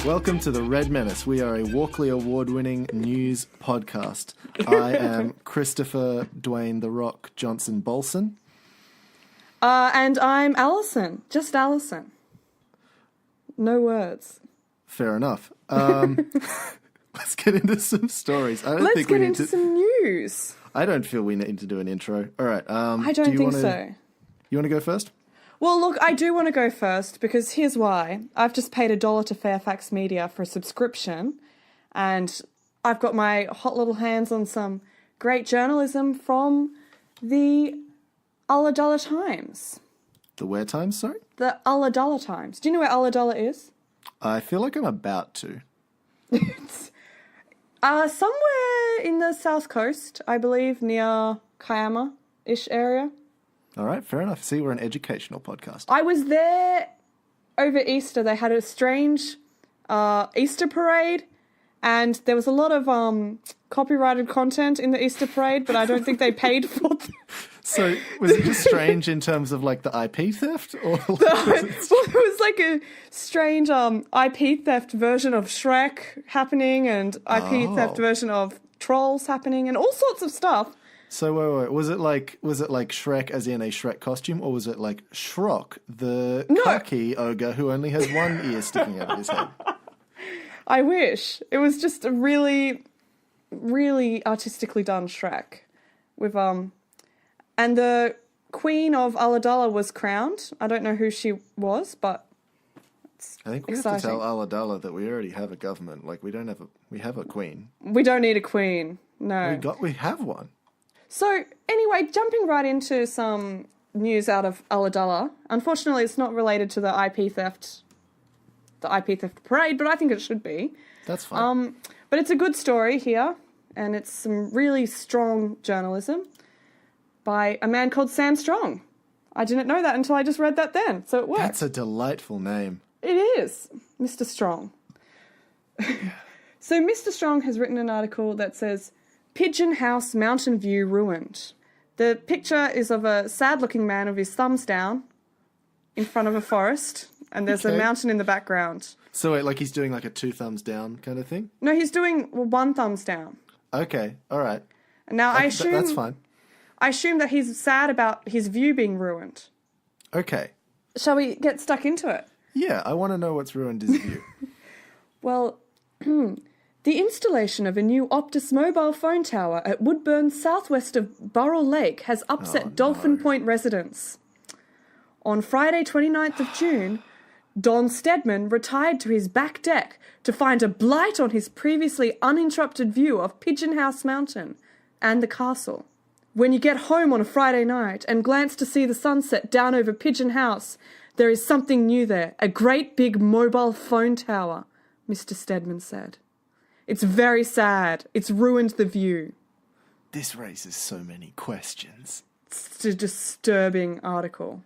Welcome to the Red Menace. We are a Walkley Award-winning news podcast. I am Christopher Dwayne The Rock Johnson Bolson. And I'm Alison. Just Alison. No words. Fair enough. Let's get into some stories. Let's get into some news. I don't feel we need to do an intro. All right. I don't think so. You want to go first? Well, look, I do want to go first because here's why. I've just paid $1 to Fairfax Media for a subscription, and I've got my hot little hands on some great journalism from the Ulladulla Times. The where Times, sorry? The Ulladulla Times. Do you know where Ulladulla is? I feel like I'm about to. It's somewhere in the south coast, I believe, near Kiama-ish area. All right, fair enough. See, we're an educational podcast. I was there over Easter. They had a strange Easter parade, and there was a lot of copyrighted content in the Easter parade, but I don't think they paid for it. So, was it just strange in terms of, like, the IP theft? Or Well, it was like a strange IP theft version of Shrek happening, and IP theft version of Trolls happening, and all sorts of stuff. So wait. Was it like Shrek as in a Shrek costume, or was it like Shrock, the cocky ogre who only has one ear sticking out of his head? I wish. It was just a really, really artistically done Shrek. With and the Queen of Ulladulla was crowned. I don't know who she was, but I think we have to tell Ulladulla that we already have a government. Like we have a queen. We don't need a queen. No. We have one. So, anyway, jumping right into some news out of Ulladulla. Unfortunately, it's not related to the IP theft parade, but I think it should be. That's fine. But it's a good story here, and it's some really strong journalism by a man called Sam Strong. I didn't know that until I just read that then, so it worked. That's a delightful name. It is, Mr. Strong. So, Mr. Strong has written an article that says, Pigeon House Mountain View Ruined. The picture is of a sad-looking man with his thumbs down in front of a forest, and there's a mountain in the background. So wait, like he's doing like a 2 thumbs down kind of thing? No, he's doing 1 thumbs down. Okay, all right. And now that's fine. I assume that he's sad about his view being ruined. Okay. Shall we get stuck into it? Yeah, I want to know what's ruined his view. Well, the installation of a new Optus mobile phone tower at Woodburn, southwest of Burrell Lake, has upset Dolphin Point residents. On Friday, 29th of June, Don Stedman retired to his back deck to find a blight on his previously uninterrupted view of Pigeon House Mountain and the castle. When you get home on a Friday night and glance to see the sunset down over Pigeon House, there is something new there, a great big mobile phone tower, Mr. Stedman said. It's very sad. It's ruined the view. This raises so many questions. It's a disturbing article.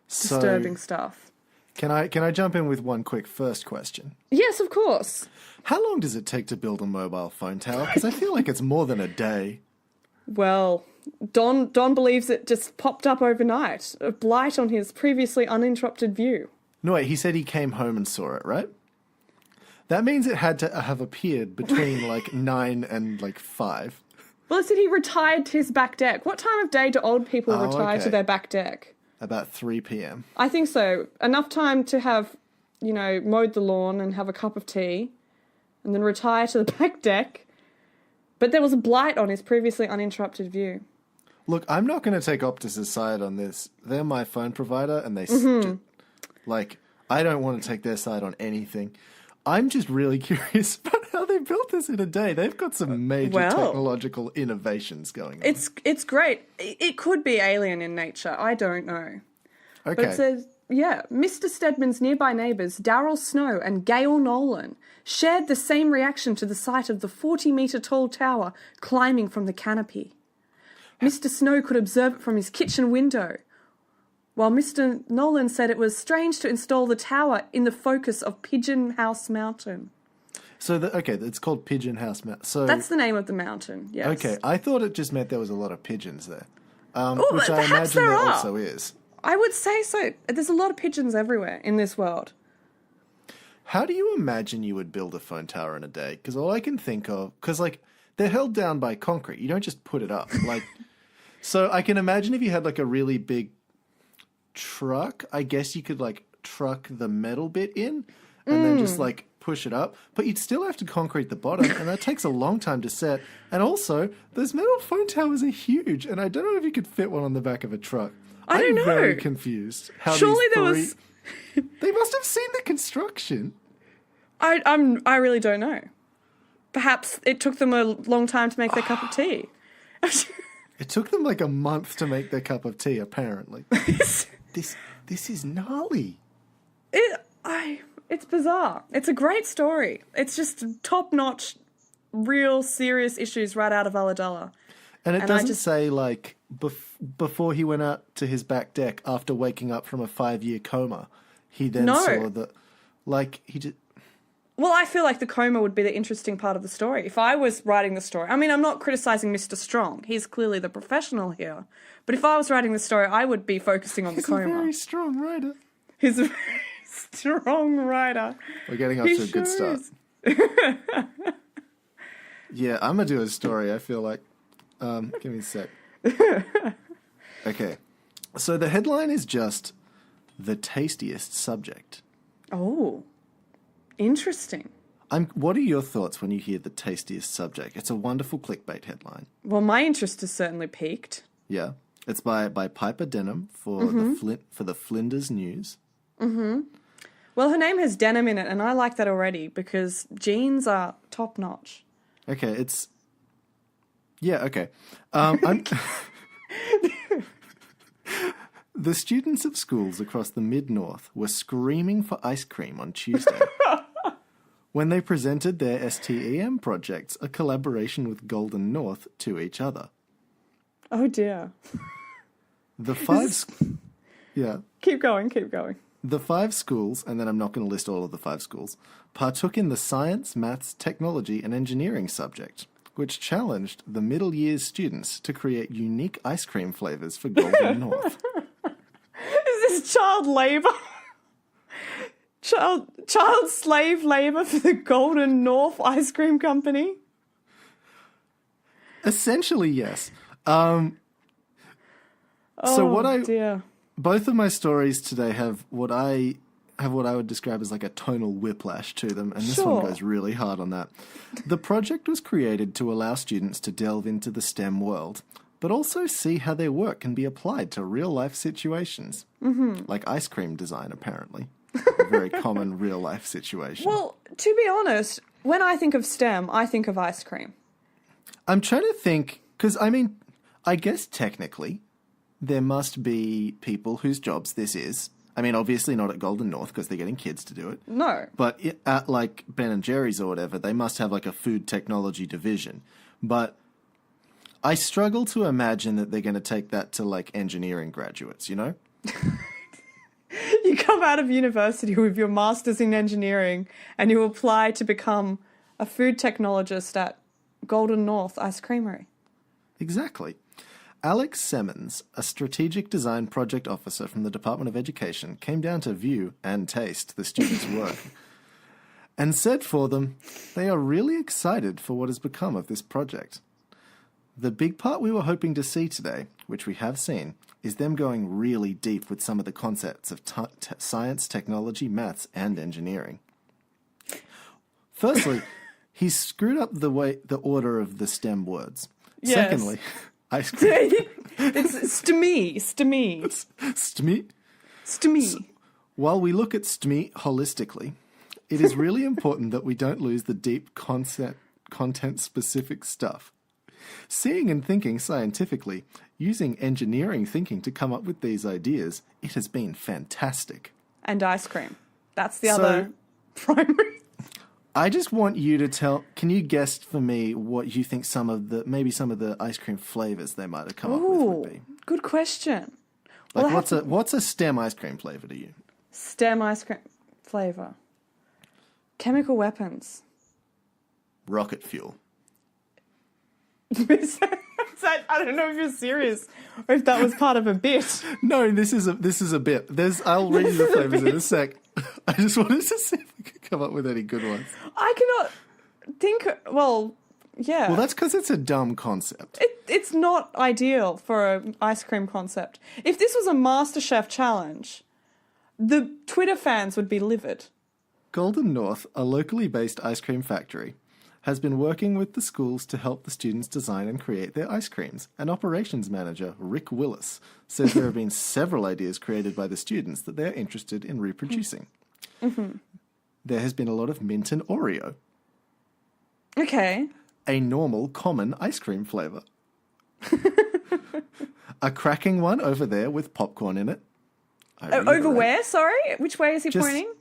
Disturbing stuff. Can I jump in with one quick first question? Yes, of course. How long does it take to build a mobile phone tower? Because I feel like it's more than a day. Well, Don believes it just popped up overnight. A blight on his previously uninterrupted view. No, wait, he said he came home and saw it, right? That means it had to have appeared between, 9 and, 5. Well, it said he retired to his back deck. What time of day do old people retire to their back deck? About 3 p.m. I think so. Enough time to have, mowed the lawn and have a cup of tea and then retire to the back deck. But there was a blight on his previously uninterrupted view. Look, I'm not going to take Optus's side on this. They're my phone provider, and they... I don't want to take their side on anything. I'm just really curious about how they built this in a day. They've got some major technological innovations going on. It's great. It could be alien in nature. I don't know. Okay. But it says, Mr. Stedman's nearby neighbours, Darryl Snow and Gail Nolan, shared the same reaction to the sight of the 40-metre-tall tower climbing from the canopy. Mr. Snow could observe it from his kitchen window, while Mr. Nolan said it was strange to install the tower in the focus of Pigeon House Mountain. So, it's called Pigeon House Mountain. So that's the name of the mountain, yes. Okay, I thought it just meant there was a lot of pigeons there, which I imagine there also is. I would say so. There's a lot of pigeons everywhere in this world. How do you imagine you would build a phone tower in a day? Because all I can think of, because like they're held down by concrete. You don't just put it up. Like, so I can imagine if you had like a really big truck, I guess you could like truck the metal bit in and then just like push it up. But you'd still have to concrete the bottom, and that takes a long time to set. And also, those metal phone towers are huge, and I don't know if you could fit one on the back of a truck. I don't know. I'm very confused. How Surely these there three... was. They must have seen the construction. I really don't know. Perhaps it took them a long time to make their cup of tea. It took them like a month to make their cup of tea, apparently. This is gnarly. It's bizarre. It's a great story. It's just top-notch, real serious issues right out of Ulladulla. And it doesn't say, like, before he went out to his back deck after waking up from a 5-year coma, he then saw that, like, he just... Well, I feel like the coma would be the interesting part of the story. If I was writing the story, I mean, I'm not criticising Mr. Strong. He's clearly the professional here. But if I was writing the story, I would be focusing on the coma. He's a very strong writer. He's a very strong writer. We're getting off to a good start. Yeah, I'm going to do a story, I feel like. Give me a sec. Okay. So the headline is just the tastiest subject. Oh, interesting. What are your thoughts when you hear the tastiest subject? It's a wonderful clickbait headline. Well, my interest is certainly piqued. Yeah. It's by Piper Denham for the Flinders News. Mm-hmm. Well, her name has denim in it, and I like that already because jeans are top notch. Okay, it's... Yeah, okay. The students of schools across the Mid-North were screaming for ice cream on Tuesday when they presented their STEM projects, a collaboration with Golden North, to each other. Oh, dear. The five... Yeah. Keep going. The 5 schools, and then I'm not going to list all of the 5 schools, partook in the science, maths, technology, and engineering subject, which challenged the middle years students to create unique ice cream flavors for Golden North. Is this child labor? Child slave labor for the Golden North Ice Cream Company? Essentially, yes. So dear. Both of my stories today have what I would describe as like a tonal whiplash to them, and this one goes really hard on that. The project was created to allow students to delve into the STEM world, but also see how their work can be applied to real-life situations, like ice cream design, apparently. A very common real-life situation. Well, to be honest, when I think of STEM, I think of ice cream. I'm trying to think, because, I mean, I guess technically there must be people whose jobs this is. I mean, obviously not at Golden North because they're getting kids to do it. No. But at like Ben and Jerry's or whatever, they must have like a food technology division. But I struggle to imagine that they're going to take that to like engineering graduates, you know? You come out of university with your master's in engineering and you apply to become a food technologist at Golden North Ice Creamery. Exactly. Alex Simmons, a strategic design project officer from the Department of Education, came down to view and taste the students' work and said for them, they are really excited for what has become of this project. The big part we were hoping to see today, which we have seen, is them going really deep with some of the concepts of science, technology, maths, and engineering. Firstly, he screwed up the order of the STEM words. Yes. Secondly... Ice cream. It's STEMI. STEMI? STEMI. While we look at STEMI holistically, it is really important that we don't lose the deep content-specific stuff. Seeing and thinking scientifically, using engineering thinking to come up with these ideas, it has been fantastic. And ice cream. That's the other primary. I just want you to can you guess for me what you think maybe some of the ice cream flavors they might have come up with would be? Good question. Like what's a STEM ice cream flavor to you? STEM ice cream flavor. Chemical weapons. Rocket fuel. I don't know if you're serious or if that was part of a bit. No, this is a bit. I'll read you the flavors in a sec. I just wanted to see if we could come up with any good ones. I cannot think... Well, yeah. Well, that's because it's a dumb concept. It's not ideal for an ice cream concept. If this was a MasterChef challenge, the Twitter fans would be livid. Golden North, a locally based ice cream factory, has been working with the schools to help the students design and create their ice creams. An operations manager, Rick Willis, says there have been several ideas created by the students that they're interested in reproducing. Mm-hmm. There has been a lot of mint and Oreo. Okay. A normal, common ice cream flavour. A cracking one over there with popcorn in it. Over where? Sorry? Which way is he pointing?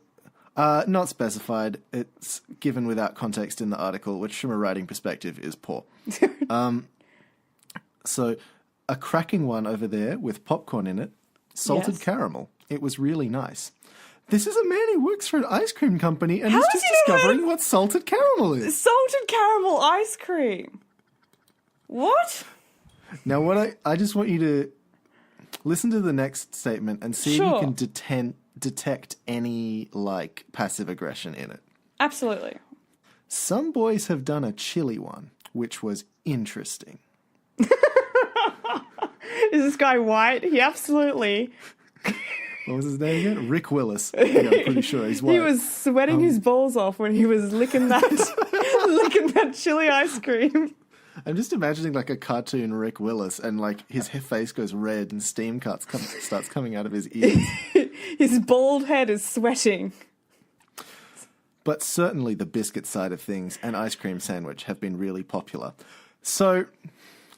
Not specified. It's given without context in the article, which from a writing perspective is poor. So, a cracking one over there with popcorn in it, salted caramel. It was really nice. This is a man who works for an ice cream company and he's just discovering what salted caramel is. Salted caramel ice cream. What? Now, what I just want you to listen to the next statement and see if you can detect any, like, passive aggression in it. Absolutely. Some boys have done a chili one, which was interesting. Is this guy white? He absolutely... What was his name again? Rick Willis. Yeah, I'm pretty sure he's white. He was sweating his balls off when he was licking that chili ice cream. I'm just imagining like a cartoon Rick Willis and like his face goes red and steam starts coming out of his ears. His bald head is sweating. But certainly the biscuit side of things and ice cream sandwich have been really popular. So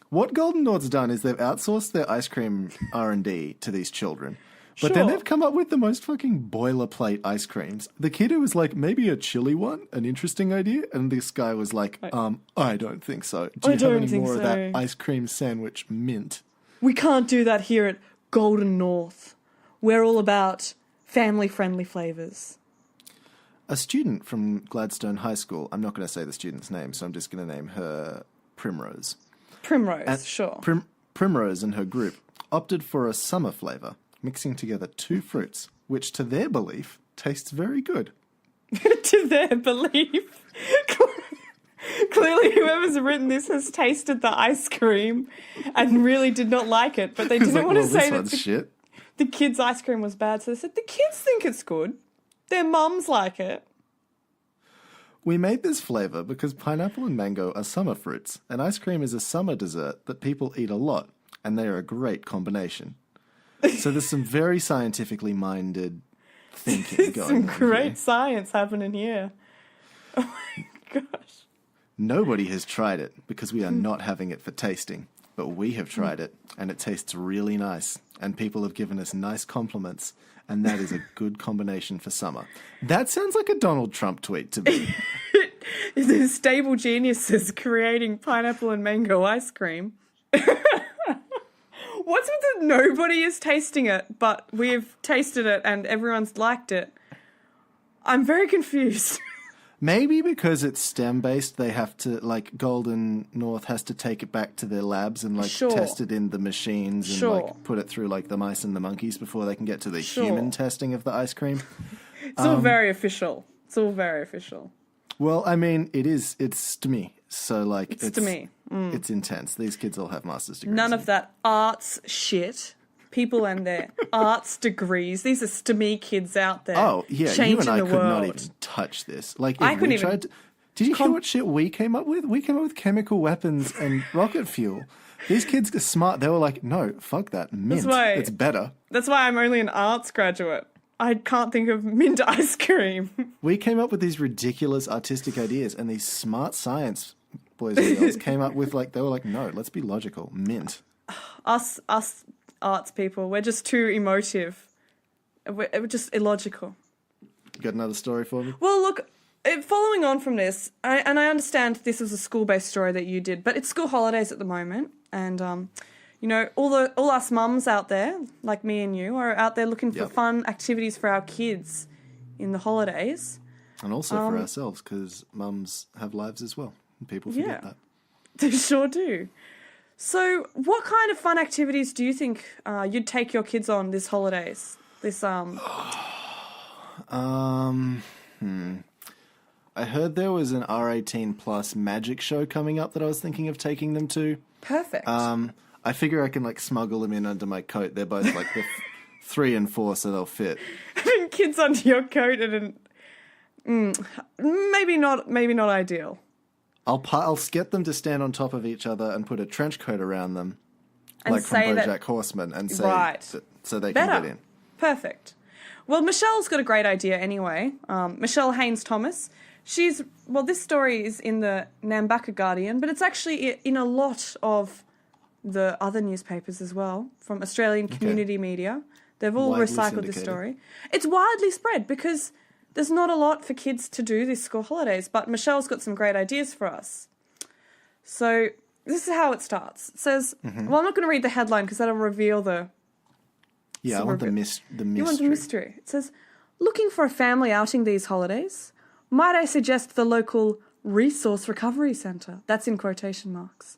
what Golden Nord's done is they've outsourced their ice cream R&D to these children. But then they've come up with the most fucking boilerplate ice creams. The kid who was like, maybe a chili one, an interesting idea. And this guy was like, I don't think so. Do you have any more of that ice cream sandwich mint? We can't do that here at Golden North. We're all about family-friendly flavours. A student from Gladstone High School, I'm not going to say the student's name, so I'm just going to name her Primrose. Primrose and her group opted for a summer flavour, mixing together two fruits, which to their belief tastes very good. To their belief? Clearly whoever's written this has tasted the ice cream and really did not like it, but they didn't want to say that the kids' ice cream was bad, so they said, the kids think it's good. Their mums like it. We made this flavour because pineapple and mango are summer fruits, and ice cream is a summer dessert that people eat a lot, and they are a great combination. So there's some very scientifically minded thinking going on. Some great science happening here. Oh my gosh. Nobody has tried it because we are not having it for tasting, but we have tried it and it tastes really nice and people have given us nice compliments and that is a good combination for summer. That sounds like a Donald Trump tweet to me. The stable geniuses creating pineapple and mango ice cream. What's with the nobody is tasting it, but we've tasted it and everyone's liked it? I'm very confused. Maybe because it's STEM-based, they have to, like, Golden North has to take it back to their labs and, like, test it in the machines and, like, put it through, like, the mice and the monkeys before they can get to the human testing of the ice cream. It's all very official. It's all very official. Well, I mean, it's STEMI. So, like, it's STEMI. It's intense. These kids all have master's degrees. None of that arts shit. People and their arts degrees. These are STEMI kids out there. Oh, yeah. You and I could not even touch this. Like, if we tried to... Did you hear what shit we came up with? We came up with chemical weapons and rocket fuel. These kids are smart. They were like, no, fuck that. Mint. It's better. That's why I'm only an arts graduate. I can't think of mint ice cream. We came up with these ridiculous artistic ideas and these smart science boys and girls came up with, like, they were like, no, let's be logical. Mint. Us arts people, we're just too emotive. We're just illogical. You got another story for me? Well, look, following on from this, I understand this was a school-based story that you did, but it's school holidays at the moment, and you know, all us mums out there, like me and you, are out there looking for fun activities for our kids in the holidays. And also for ourselves, because mums have lives as well. And people forget that. They sure do. So what kind of fun activities do you think you'd take your kids on this holidays? I heard there was an R18 plus magic show coming up that I was thinking of taking them to. Perfect. I figure I can like smuggle them in under my coat. They're both like 3 and 4, so they'll fit. Having kids under your coat maybe not ideal. I'll get them to stand on top of each other and put a trench coat around them, and like from BoJack Horseman, and say right. So they can get in. Perfect. Well, Michelle's got a great idea anyway. Michelle Haynes Thomas. This story is in the Nambucca Guardian, but it's actually in a lot of the other newspapers as well, from Australian community media. They've all Widely recycled syndicated. this story. It's widely spread because there's not a lot for kids to do this school holidays, but Michelle's got some great ideas for us. So this is how it starts. It says, well, I'm not going to read the headline because that'll reveal the... Yeah, I want the mystery. You want the mystery. It says, looking for a family outing these holidays? Might I suggest the local Resource Recovery Centre? That's in quotation marks.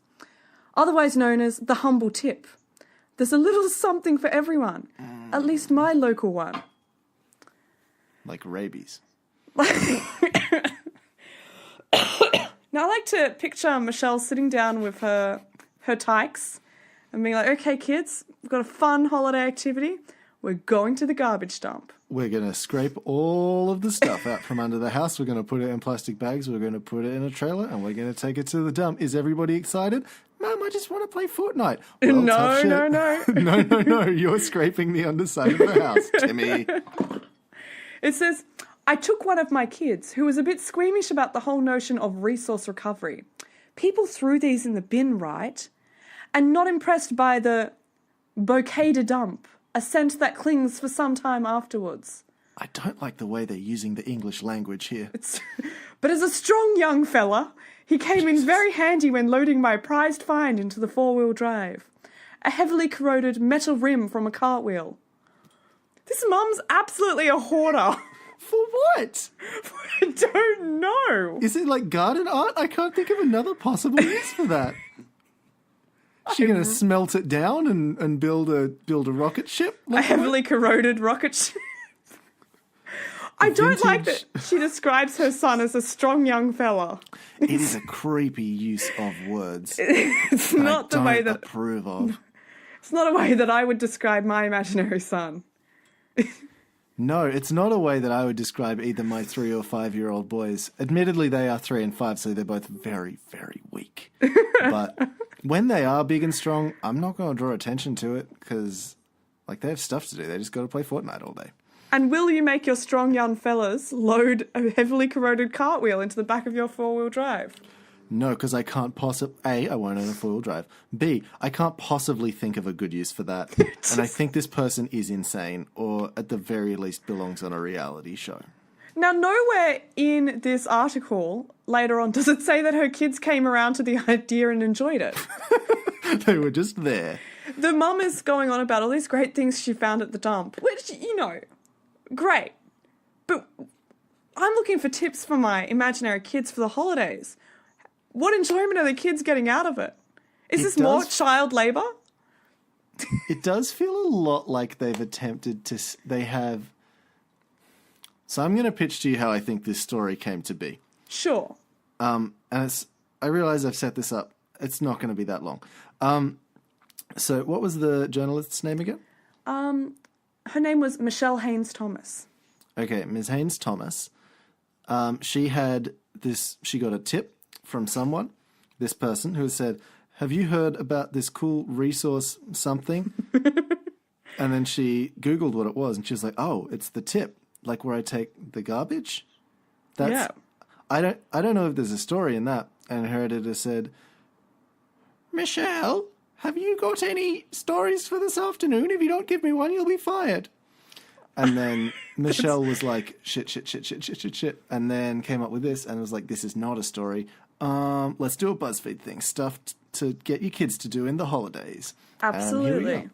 Otherwise known as the Humble Tip. There's a little something for everyone. At least my local one. Like rabies. Now, I like to picture Michelle sitting down with her tykes and being like, okay, kids, we've got a fun holiday activity. We're going to the garbage dump. We're going to scrape all of the stuff out from under the house. We're going to put it in plastic bags. We're going to put it in a trailer, and we're going to take it to the dump. Is everybody excited? Mum, I just want to play Fortnite. Well, No. No. You're scraping the underside of the house, Timmy. It says, I took one of my kids who was a bit squeamish about the whole notion of resource recovery. People threw these in the bin, right? And not impressed by the bouquet de dump, a scent that clings for some time afterwards. I don't like the way they're using the English language here. But as a strong young fella, he came in very handy when loading my prized find into the four-wheel drive. A heavily corroded metal rim from a cartwheel. This mum's absolutely a hoarder. For what? I don't know. Is it like garden art? I can't think of another possible use for that. She going to smelt it down and build a rocket ship? A heavily corroded rocket ship? I don't like that she describes her son as a strong young fella. It is a creepy use of words. It's not the way that... approve of. It's not a way that I would describe my imaginary son. No, it's not a way that I would describe either my 3 or 5-year-old boys. Admittedly, they are 3 and 5, so they're both very, very weak. But when they are big and strong, I'm not going to draw attention to it because, like, they have stuff to do. They just got to play Fortnite all day. And will you make your strong young fellas load a heavily corroded cartwheel into the back of your four-wheel drive? No, because I can't possibly... A, I won't own a four-wheel drive. B, I can't possibly think of a good use for that. And I think this person is insane, or at the very least belongs on a reality show. Now, nowhere in this article later on does it say that her kids came around to the idea and enjoyed it. They were just there. The mum is going on about all these great things she found at the dump, which, you know, great. But I'm looking for tips for my imaginary kids for the holidays. What enjoyment are the kids getting out of it? Is this more child labour? It does feel a lot like they've attempted to... They have... So I'm going to pitch to you how I think this story came to be. Sure. And I realise I've set this up. It's not going to be that long. So what was the journalist's name again? Her name was Michelle Haynes Thomas. Okay, Ms. Haynes Thomas. She got a tip from someone, this person, who said, have you heard about this cool resource something? And then she Googled what it was, and she was like, oh, it's the tip, like where I take the garbage? Yeah. I don't know if there's a story in that. And her editor said, Michelle, have you got any stories for this afternoon? If you don't give me one, you'll be fired. And then Michelle was like, shit, and then came up with this and was like, this is not a story. Let's do a BuzzFeed thing. Stuff to get your kids to do in the holidays. Absolutely.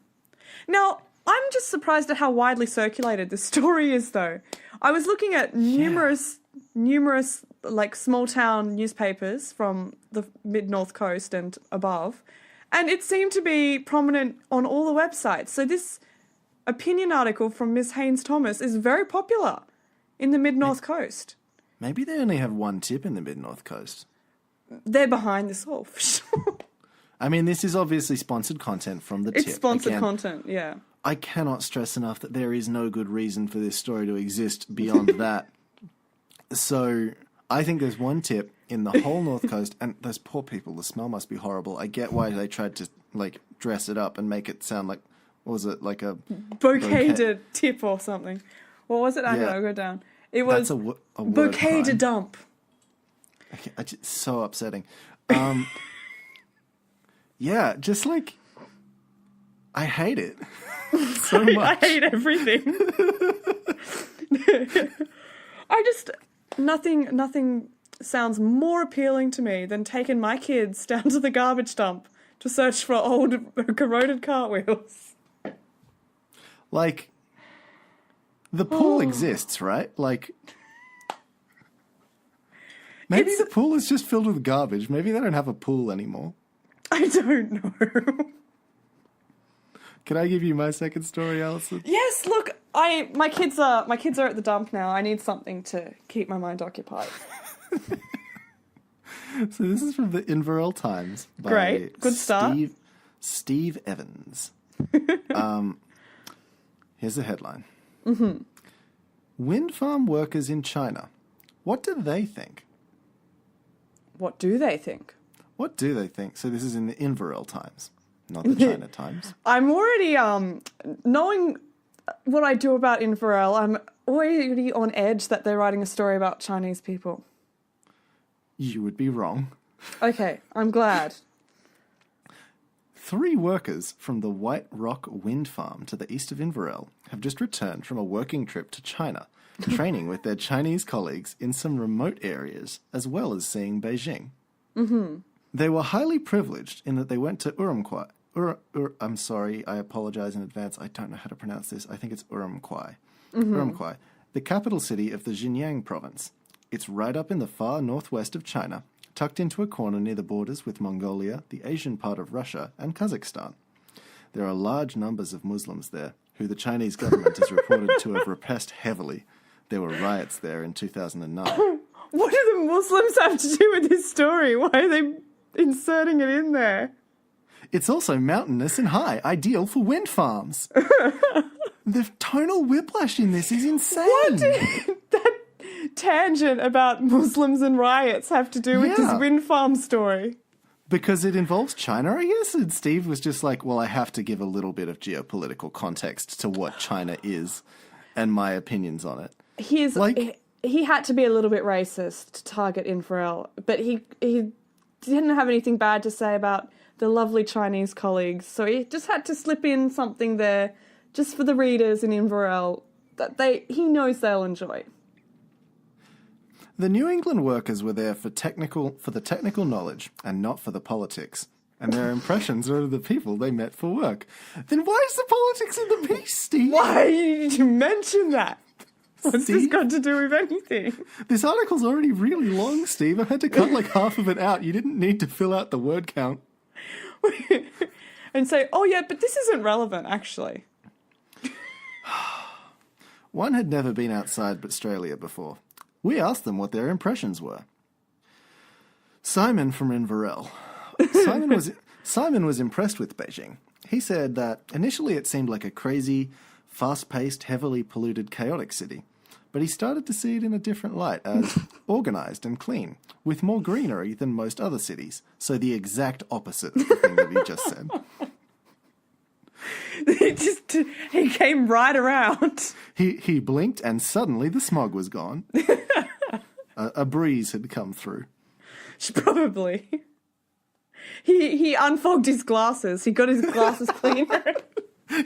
Now, I'm just surprised at how widely circulated this story is, though. I was looking at numerous like small town newspapers from the mid-north coast and above, and it seemed to be prominent on all the websites. So this opinion article from Ms. Haynes Thomas is very popular in the mid-north coast. Maybe they only have one tip in the Mid-North Coast. They're behind this all, for sure. I mean, this is obviously sponsored content from the tip. It's sponsored content, yeah. I cannot stress enough that there is no good reason for this story to exist beyond that. So I think there's one tip in the whole North Coast, and those poor people, the smell must be horrible. I get why they tried to, like, dress it up and make it sound like, what was it, like a... Bouquet de tip or something. What was it? I don't know, I'll go down. It was a word bouquet de crime. dump. It's so upsetting. Yeah, just like... I hate it so much. I hate everything. Nothing sounds more appealing to me than taking my kids down to the garbage dump to search for old corroded cartwheels. Like, the pool exists, right? Like, maybe the pool is just filled with garbage. Maybe they don't have a pool anymore. I don't know. Can I give you my second story, Alison? Yes, look, my kids are at the dump now. I need something to keep my mind occupied. So this is from the Inverell Times. By Great, good start. Steve Evans. Here's the headline. Wind farm workers in China. What do they think? What do they think? What do they think? So this is in the Inverell Times, not the China Times. I'm already, knowing what I do about Inverell, I'm already on edge that they're writing a story about Chinese people. You would be wrong. Okay, I'm glad. 3 workers from the White Rock Wind Farm to the east of Inverell have just returned from a working trip to China, training with their Chinese colleagues in some remote areas, as well as seeing Beijing. They were highly privileged in that they went to Urumqi. I'm sorry, I apologize in advance. I don't know how to pronounce this. I think it's Urumqi. Urumqi, the capital city of the Xinjiang province. It's right up in the far northwest of China, tucked into a corner near the borders with Mongolia, the Asian part of Russia, and Kazakhstan. There are large numbers of Muslims there, who the Chinese government is reported to have repressed heavily. There were riots there in 2009. What do the Muslims have to do with this story? Why are they inserting it in there? It's also mountainous and high, ideal for wind farms. The tonal whiplash in this is insane. What did that tangent about Muslims and riots have to do with this wind farm story? Because it involves China, I guess. And Steve was just like, well, I have to give a little bit of geopolitical context to what China is and my opinions on it. He had to be a little bit racist to target Inverell, but he didn't have anything bad to say about the lovely Chinese colleagues, so he just had to slip in something there just for the readers in Inverell that he knows they'll enjoy. The New England workers were there for the technical knowledge and not for the politics, and their impressions are of the people they met for work. Then why is the politics in the piece, Steve? Why did you mention that? What's Steve? this got to do with anything? This article's already really long, Steve. I had to cut like half of it out. You didn't need to fill out the word count. And say, oh yeah, but this isn't relevant, actually. One had never been outside Australia before. We asked them what their impressions were. Simon from Inverell. Simon was impressed with Beijing. He said that initially it seemed like a crazy, fast-paced, heavily polluted, chaotic city. But he started to see it in a different light, as organised and clean, with more greenery than most other cities. So the exact opposite of the thing that he just said. He came right around. He blinked and suddenly the smog was gone. A breeze had come through. Probably. He unfogged his glasses. He got his glasses cleaner.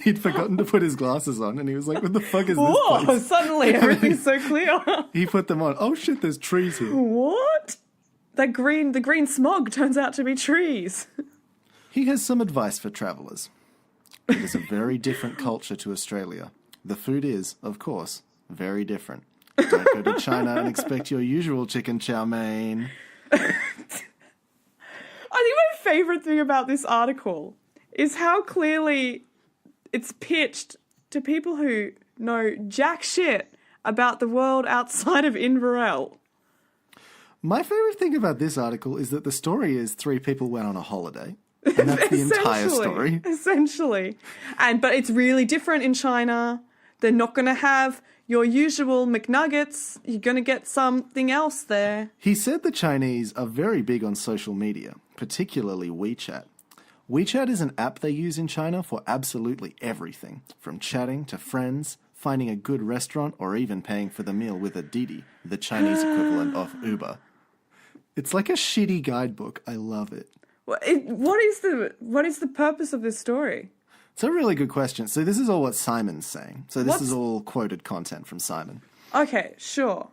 He'd forgotten to put his glasses on, and he was like, what the fuck is this Whoa, place? suddenly everything's so clear. He put them on. Oh shit, there's trees here. What? The green smog turns out to be trees. He has some advice for travellers. It is a very different culture to Australia. The food is, of course, very different. Don't go to China and expect your usual chicken chow mein. I think my favourite thing about this article is how clearly it's pitched to people who know jack shit about the world outside of Inverell. My favorite thing about this article is that the story is 3 people went on a holiday. And that's the entire story. Essentially. But it's really different in China. They're not going to have your usual McNuggets. You're going to get something else there. He said the Chinese are very big on social media, particularly WeChat. WeChat is an app they use in China for absolutely everything, from chatting to friends, finding a good restaurant, or even paying for the meal with a Didi, the Chinese equivalent of Uber. It's like a shitty guidebook. I love it. What is the purpose of this story? It's a really good question. So this is all what Simon's saying. So this is all quoted content from Simon. Okay, sure.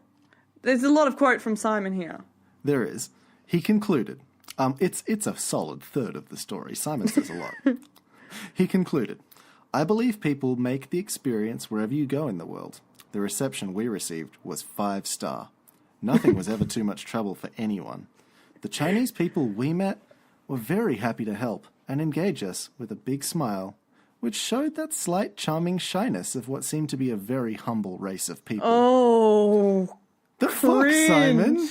There's a lot of quote from Simon here. There is. He concluded. It's a solid third of the story. Simon says a lot. He concluded, I believe people make the experience wherever you go in the world. The reception we received was 5-star. Nothing was ever too much trouble for anyone. The Chinese people we met were very happy to help and engage us with a big smile, which showed that slight charming shyness of what seemed to be a very humble race of people. Oh, the cringe. fuck, Simon?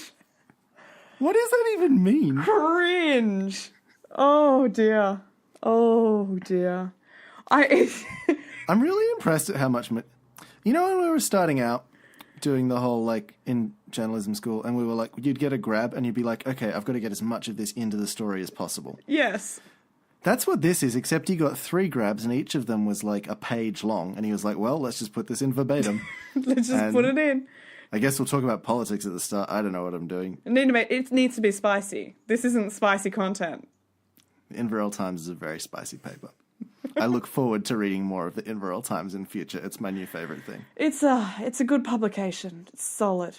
What does that even mean? Cringe. Oh, dear. Oh, dear. I'm really impressed at how much... You know when we were starting out doing the whole, like, in journalism school, and we were like, you'd get a grab, and you'd be like, okay, I've got to get as much of this into the story as possible. Yes. That's what this is, except he got 3 grabs, and each of them was, like, a page long, and he was like, well, let's just put this in verbatim. Let's just put it in. I guess we'll talk about politics at the start. I don't know what I'm doing. It needs to be spicy. This isn't spicy content. The Inverell Times is a very spicy paper. I look forward to reading more of the Inverell Times in future. It's my new favourite thing. It's a good publication. It's solid.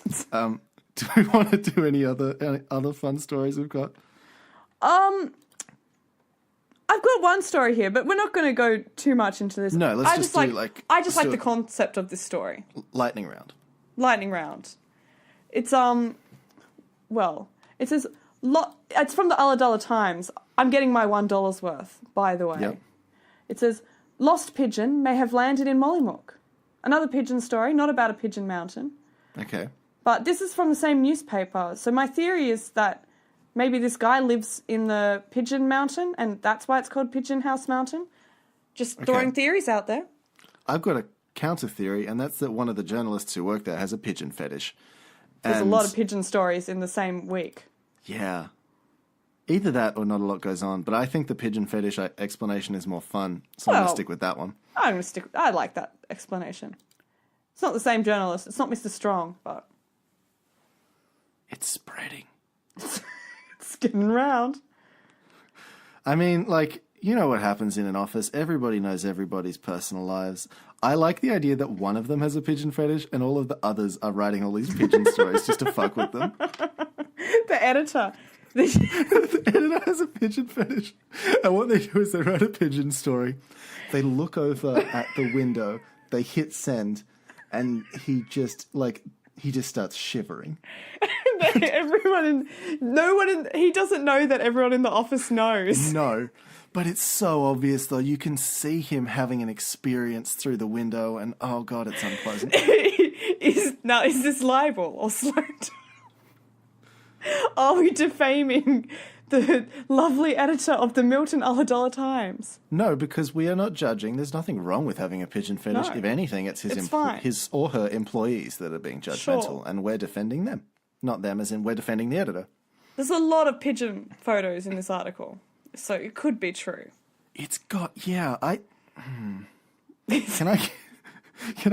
Do we want to do any other fun stories we've got? I've got one story here, but we're not going to go too much into this. No, let's just do I just like the concept of this story. Lightning round. Lightning round. It's it says it's from the Ulladulla Times. I'm getting my $1 worth, by the way. Yep. It says lost pigeon may have landed in Mollymook. Another pigeon story, not about a pigeon mountain. Okay. But this is from the same newspaper. So my theory is that maybe this guy lives in the Pigeon Mountain and that's why it's called Pigeon House Mountain. Just throwing theories out there. I've got a counter theory, and that's that one of the journalists who work there has a pigeon fetish. There's a lot of pigeon stories in the same week. Yeah. Either that or not a lot goes on, but I think the pigeon fetish explanation is more fun, so I'm going to stick with that one. I like that explanation. It's not the same journalist. It's not Mr. Strong, but... It's spreading. It's getting round. I mean, like, you know what happens in an office. Everybody knows everybody's personal lives. I like the idea that one of them has a pigeon fetish and all of the others are writing all these pigeon stories just to fuck with them. The editor. The editor has a pigeon fetish. And what they do is they write a pigeon story. They look over at the window. They hit send. And he just starts shivering. He doesn't know that everyone in the office knows. No. But it's so obvious, though. You can see him having an experience through the window, and oh god, it's unpleasant. Is this libel or slander? Are we defaming the lovely editor of the Milton Ulladulla Times? No, because we are not judging. There's nothing wrong with having a pigeon fetish. No. If anything, it's his or her employees that are being judgmental, and we're defending them. Not them, as in we're defending the editor. There's a lot of pigeon photos in this article, so it could be true. It's got, Can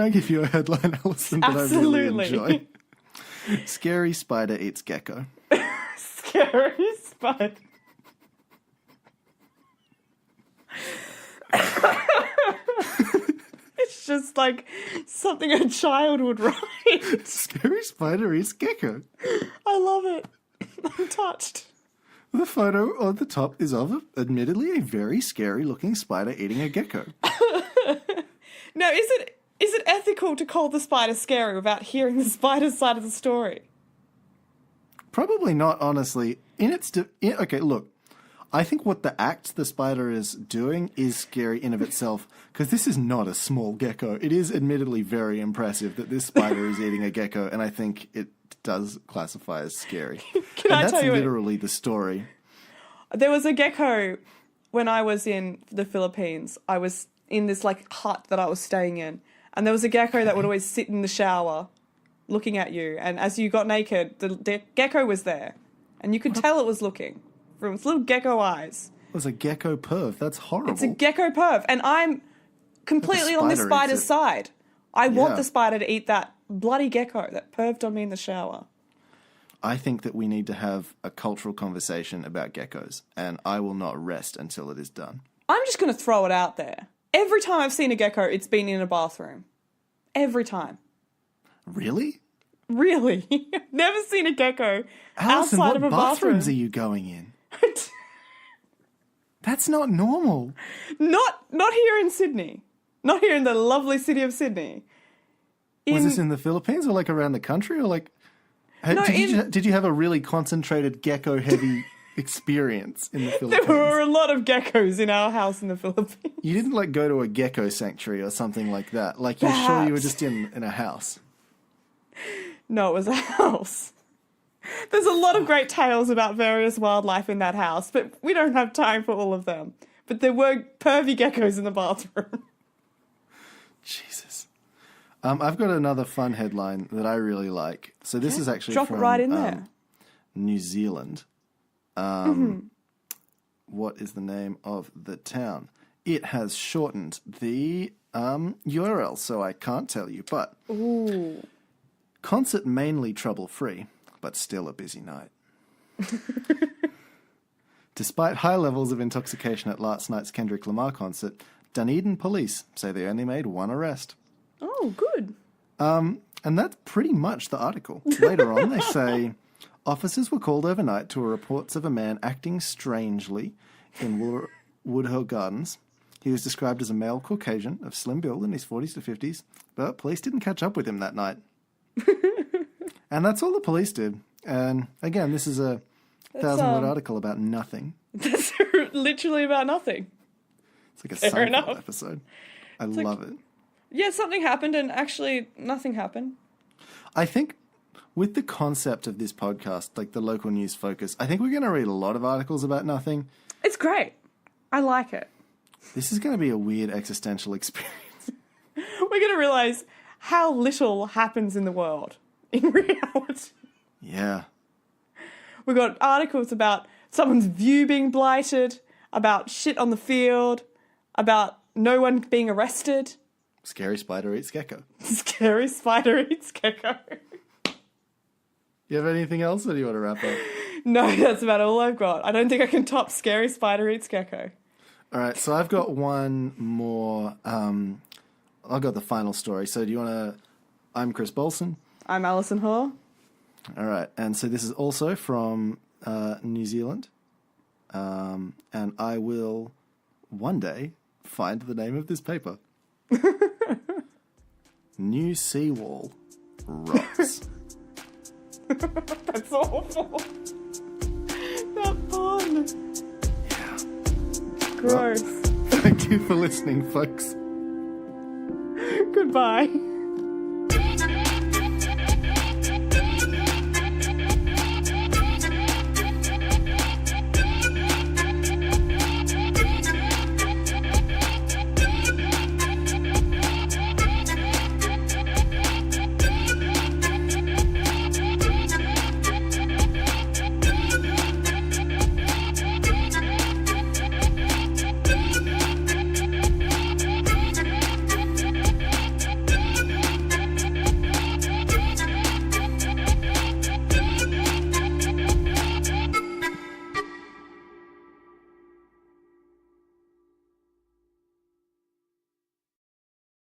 I give you a headline, Alison, that Absolutely. I really enjoy? Scary spider eats gecko. Scary spider. It's just like something a child would write. Scary spider eats gecko. I love it. I'm touched. The photo on the top is of, admittedly, a very scary-looking spider eating a gecko. Now, is it ethical to call the spider scary without hearing the spider's side of the story? Probably not, honestly. Okay, look. I think what the act the spider is doing is scary in of itself, because this is not a small gecko. It is admittedly very impressive that this spider is eating a gecko, and I think it does classify as scary. That's literally the story. There was a gecko when I was in the Philippines. I was in this like hut that I was staying in, and there was a gecko that would always sit in the shower looking at you, and as you got naked, the gecko was there, and you could tell it was looking. From its little gecko eyes. It was a gecko perv. That's horrible. It's a gecko perv. And I'm completely on this spider's side. I want the spider to eat that bloody gecko that perved on me in the shower. I think that we need to have a cultural conversation about geckos, and I will not rest until it is done. I'm just going to throw it out there. Every time I've seen a gecko, it's been in a bathroom. Every time. Really? Really? Never seen a gecko Alison, outside of a bathroom. what bathrooms are you going in? That's not normal. Not here in Sydney. Not here in the lovely city of Sydney. Was this in the Philippines or like around the country or like? Did you have a really concentrated gecko heavy experience in the Philippines? There were a lot of geckos in our house in the Philippines. You didn't like go to a gecko sanctuary or something like that. Like you're sure you were just in a house. No, it was a house. There's a lot of great tales about various wildlife in that house, but we don't have time for all of them. But there were pervy geckos in the bathroom. Jesus. I've got another fun headline that I really like. So this is actually Drop from it right in there. New Zealand. What is the name of the town? It has shortened the URL, so I can't tell you. But concert mainly trouble-free, but still a busy night. Despite high levels of intoxication at last night's Kendrick Lamar concert, Dunedin police say they only made one arrest. Oh, good. And that's pretty much the article. Later on, they say officers were called overnight to reports of a man acting strangely in Woodhill Gardens. He was described as a male Caucasian of slim build in his 40s to 50s, but police didn't catch up with him that night. And that's all the police did. And again, this is a 1,000-word article about nothing. That's literally about nothing. It's like a Seinfeld episode. I love it. Yeah, something happened and actually nothing happened. I think with the concept of this podcast, like the local news focus, I think we're going to read a lot of articles about nothing. It's great. I like it. This is going to be a weird existential experience. We're going to realise how little happens in the world in reality. Yeah. We've got articles about someone's view being blighted, about shit on the field, about no one being arrested. Scary spider eats gecko. Scary spider eats gecko. You have anything else, or do you want to wrap up? No, that's about all I've got. I don't think I can top scary spider eats gecko. All right, so I've got one more. I've got the final story. So do you want to... I'm Chris Bolson. I'm Alison Hoare. All right, and so this is also from New Zealand. And I will one day find the name of this paper. New seawall rocks. That's awful. That pun. Yeah. Gross. Well, thank you for listening, folks. Goodbye.